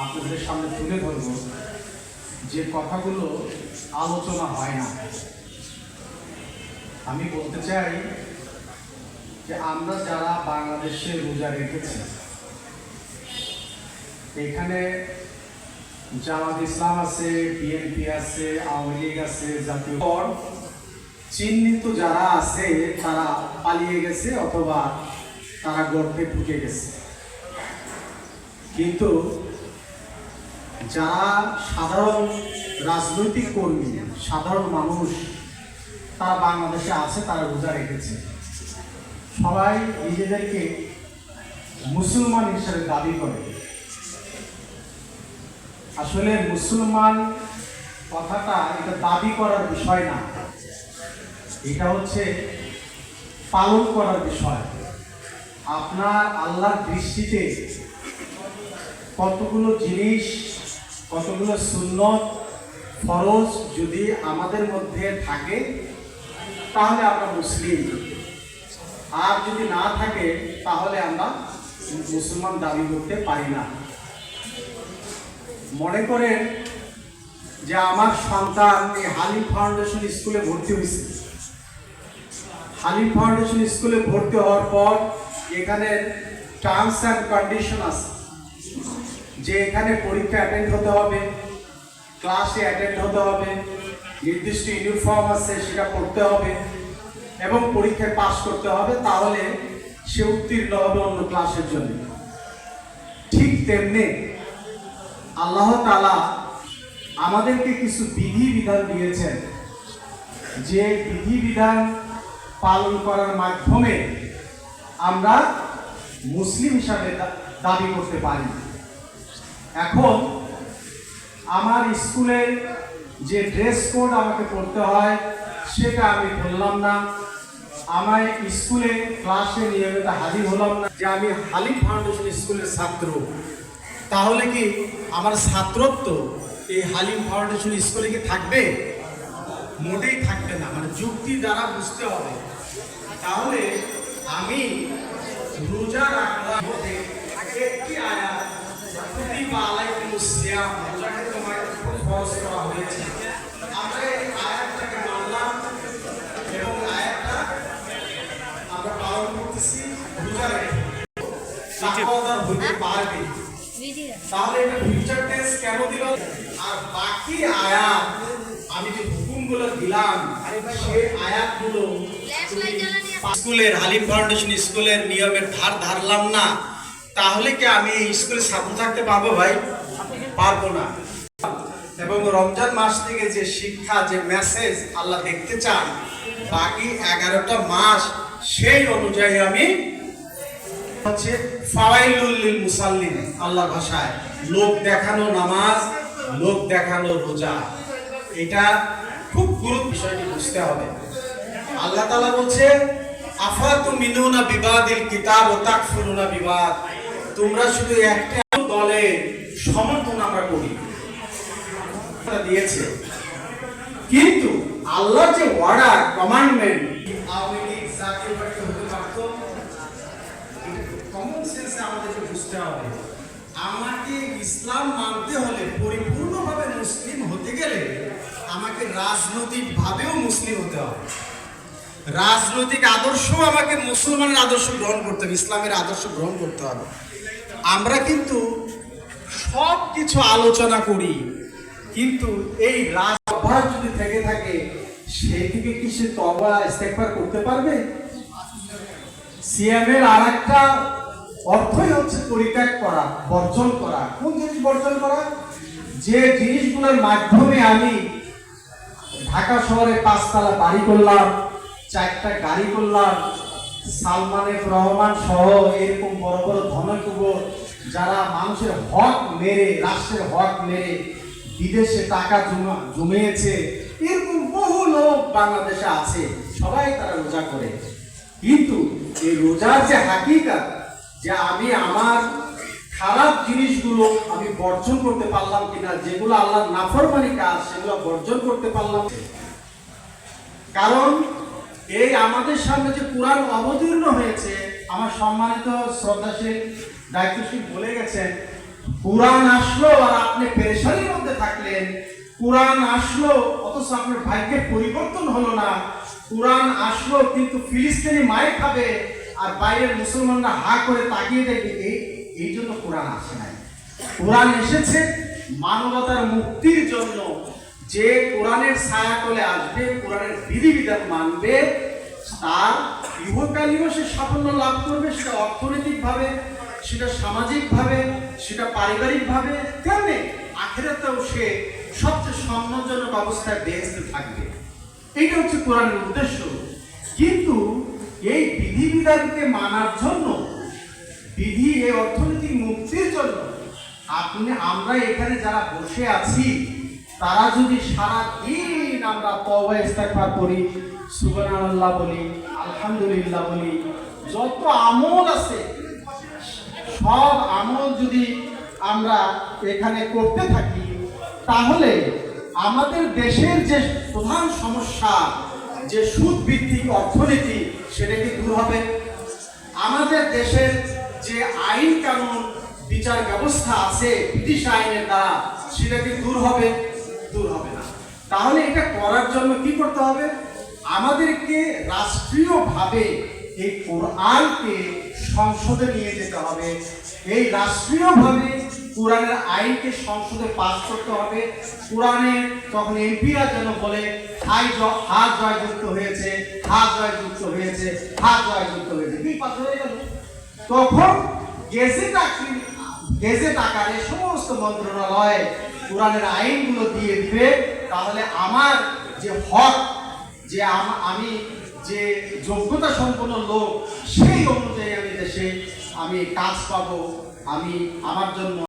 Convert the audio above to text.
আপনাদের সামনে তুলে ধরব যে কথাগুলো আলোচনা হয় না। আমি বলতে চাই যে আমরা যারা বাংলাদেশে রোজা রেখেছি, এখানে জামাত ইসলাম আছে, বিএনপি আছে, আওয়ামী লীগ আছে, জাতীয় চিহ্নিত যারা আছে তারা পালিয়ে গেছে অথবা তারা গর্তে ঢুকে গেছে। কিন্তু যারা সাধারণ রাজনৈতিক কর্মী, সাধারণ মানুষ তারা বাংলাদেশে আছে, তারা রোজা রেখেছে। সবাই নিজেদেরকে মুসলমান হিসেবে দাবি করে। আসলে মুসলমান কথাটা এটা দাবি করার বিষয় না, এটা হচ্ছে পালন করার বিষয়। আপনার আল্লাহর দৃষ্টিতে কতগুলো জিনিস, কতগুলো সুন্নত ফরজ যদি আমাদের মধ্যে থাকে তাহলে আমরা মুসলিম, আর যদি না থাকে তাহলে আমরা মুসলমান দাবি করতে পারি না। মনে করেন যে আমার সন্তান এই হালিম ফাউন্ডেশন স্কুলে ভর্তি হয়েছে। হালিম ফাউন্ডেশন স্কুলে ভর্তি হওয়ার পর এখানে টার্মস অ্যান্ড কন্ডিশন আছে যে এখানে পরীক্ষা অ্যাটেন্ড হতে হবে, ক্লাসে অ্যাটেন্ড হতে হবে, নির্দিষ্ট ইউনিফর্ম আছে সেটা পড়তে হবে এবং পরীক্ষায় পাস করতে হবে, তাহলে সে উত্তীর্ণ হবে অন্য ক্লাসের জন্য। ঠিক তেমনি আল্লাহ তাআলা আমাদেরকে কিছু বিধিবিধান দিয়েছেন, যে বিধিবিধান পালন করার মাধ্যমে আমরা মুসলিম হিসাবে দাবি করতে পারি। এখন আমার স্কুলের যে ড্রেস কোড আমাকে পড়তে হয় সেটা আমি বললাম না, আমার স্কুলে ক্লাসে নিয়মিত হাজির হলাম না, যে আমি হালিম ফাউন্ডেশন স্কুলের ছাত্র, তাহলে কি আমার ছাত্রত্ব এই হালিম ফাউন্ডেশন স্কুলে কি থাকবে? মোটেই থাকবে না। মানে যুক্তি দ্বারা বুঝতে হবে। তাহলে আমি রোজা রাখলাম মধ্যে একটি আয়াত, কুতিবা আলাইকুমুস সিয়াম, রোজাকে তোমাকে ফরজ করা হয়েছে, আমরা এই আয়াতটাকে মানলাম এবং আয়াতটা আমরা পালন করতেছি, রোজা রেখে তাকওয়াদার হইতে পারবে। তাহলে এটা ফিউচার টেন্স কেন দিল? আর বাকি আয়াত আমি যে হুকুমগুলো দিলাম সেই আয়াতগুলো স্কুলের হালিম ফাউন্ডেশন স্কুলের নিয়মের ধার ধারলাম না, তাহলে কি আমি এই স্কুলে ছাত্র থাকতে পারবো? ভাই, পারবো না। এবং রমজান মাস থেকে যে শিক্ষা, যে মেসেজ আল্লাহ দেখতে চান বাকি 11টা মাস, সেই অনুযায়ী আমি হচ্ছে ফাওয়াইলুল লিল মুসাল্লিন, আল্লাহ ভাষায় লোক দেখানো নামাজ, লোক দেখানো রোজা, এটা খুব গুরুত্ব বিষয়টি বুঝতে হবে। আল্লাহ তাআলা বলছে আফাতুমিনুনা বিবাদিল কিতাব ওয়া তাকফুরুনা বিবাদ, তোমরা শুধু একটা দলের সমর্থন আমরা করি দিয়েছে, কিন্তু আল্লাহর যে ওয়ার্ডার, কমান্ডমেন্ট, আওয়ামী লীগ জাতীয় পার্টি হতে পারত, কমন সেন্সে আমাদেরকে বুঝতে হবে। আমাকে ইসলাম মানতে হলে, পরিপূর্ণভাবে মুসলিম হতে গেলে আমাকে রাজনৈতিকভাবেও মুসলিম হতে হবে। রাজনৈতিক আদর্শ আমাকে মুসলমানের আদর্শ গ্রহণ করতে হবে, ইসলামের আদর্শ গ্রহণ করতে হবে। আমরা কিন্তু সব কিছু আলোচনা করি, কিন্তু এই রাজভার যদি থেকে থাকে সেই থেকে কি সে তওবা ইস্তেগফার করতে পারবে? সিয়ামের আরেকটা অর্থই হচ্ছে পরিত্যাগ করা, বর্জন করা। কোন জিনিস বর্জন করা? যে জিনিসগুলোর মাধ্যমে আমি ঢাকা শহরে 5 তলা বাড়ি করলাম, 4টা গাড়ি করলাম, সালমান এফ রহমান সহ এরকম বড় বড় ধনকুবের যারা মানুষের হক মেরে, রাষ্ট্রের হক মেরে বিদেশে টাকা জমিয়েছে, এরকম বহু লোক বাংলাদেশে আছে, সবাই তারা রোজা করে। কিন্তু এই রোজার যে হাকিকত, যে আমি আমার খারাপ জিনিসগুলো আমি বর্জন করতে পারলাম কিনা, যেগুলো আল্লাহর নাফরমানি কাজ সেগুলো বর্জন করতে পারলাম। কারণ এই আমাদের সামনে যে কোরআন অবতীর্ণ হয়েছে, আমার সম্মানিত শ্রদ্ধাশীল দায়িত্বশীল বলে গেছেন কোরআন আসলো আর আপনি পেরেশানির মধ্যে থাকলেন, কোরআন আসলো অথচ আপনার ভাগ্যের পরিবর্তন হলো না, কোরআন আসলো কিন্তু ফিলিস্তিনি মায়ের খাবে আর বাইরের মুসলমানরা হা করে তাকিয়ে দেখবে, এই জন্য কোরআন আসে নাই। কোরআন এসেছে মানবতার মুক্তির জন্য। যে কোরআনের ছায়াতলে আসবে, কোরআনের বিধিবিধান মানবে, তার ইহকালীয় সে সাফল্য লাভ করবে, সেটা অর্থনৈতিকভাবে, সেটা সামাজিকভাবে, সেটা পারিবারিকভাবে, তেমনি আখিরাতেও সে সবচেয়ে সম্মানজনক অবস্থায় বেহেশতে থাকবে। এইটা হচ্ছে কোরআনের উদ্দেশ্য। কিন্তু এই বিধিবিধানকে মানার জন্য, বিধি এই অর্থনৈতিক মুক্তির জন্য আমরা এখানে যারা বসে আছি, তারা যদি সারা দিন আমরা তওবা ইস্তেগফার করি, সুবহানাল্লাহ বলি, আলহামদুলিল্লাহ বলি, যত আমল আছে সব আমল যদি আমরা এখানে করতে থাকি, তাহলে আমাদের দেশের যে প্রধান সমস্যা, যে সুদ ভিত্তিক অর্থনীতি, সেটা কি দূর হবে? আমাদের দেশের যে আইন কানুন বিচার ব্যবস্থা আছে ব্রিটিশ আইনের দ্বারা, সেটা কি দূর হবে? দূর হবে না। তাহলে এটা করার জন্য কি করতে হবে? আমাদেরকে রাষ্ট্রীয়ভাবে এই কোরআনকে সংসদে নিয়ে যেতে হবে। এই রাষ্ট্রীয়ভাবে কোরআনের আইনকে সংসদে পাস করতে হবে। কোরআনে তখন এমপিরা যেন বলে হা জয়যুক্ত হয়েছে, হা জয়যুক্ত হয়েছে, হা জয়যুক্ত হয়েছে, কি পাস হয়ে গেল। তখন গেজেট আকারে সমস্ত মন্ত্রণালয় কোরআনের আইনগুলো দিয়ে দিবে। তাহলে আমার যে হক, যে আমি যে যোগ্যতা সম্পন্ন লোক, সেই অনুযায়ী আমি দেশে কাজ পাবো, আমি আমার জন্য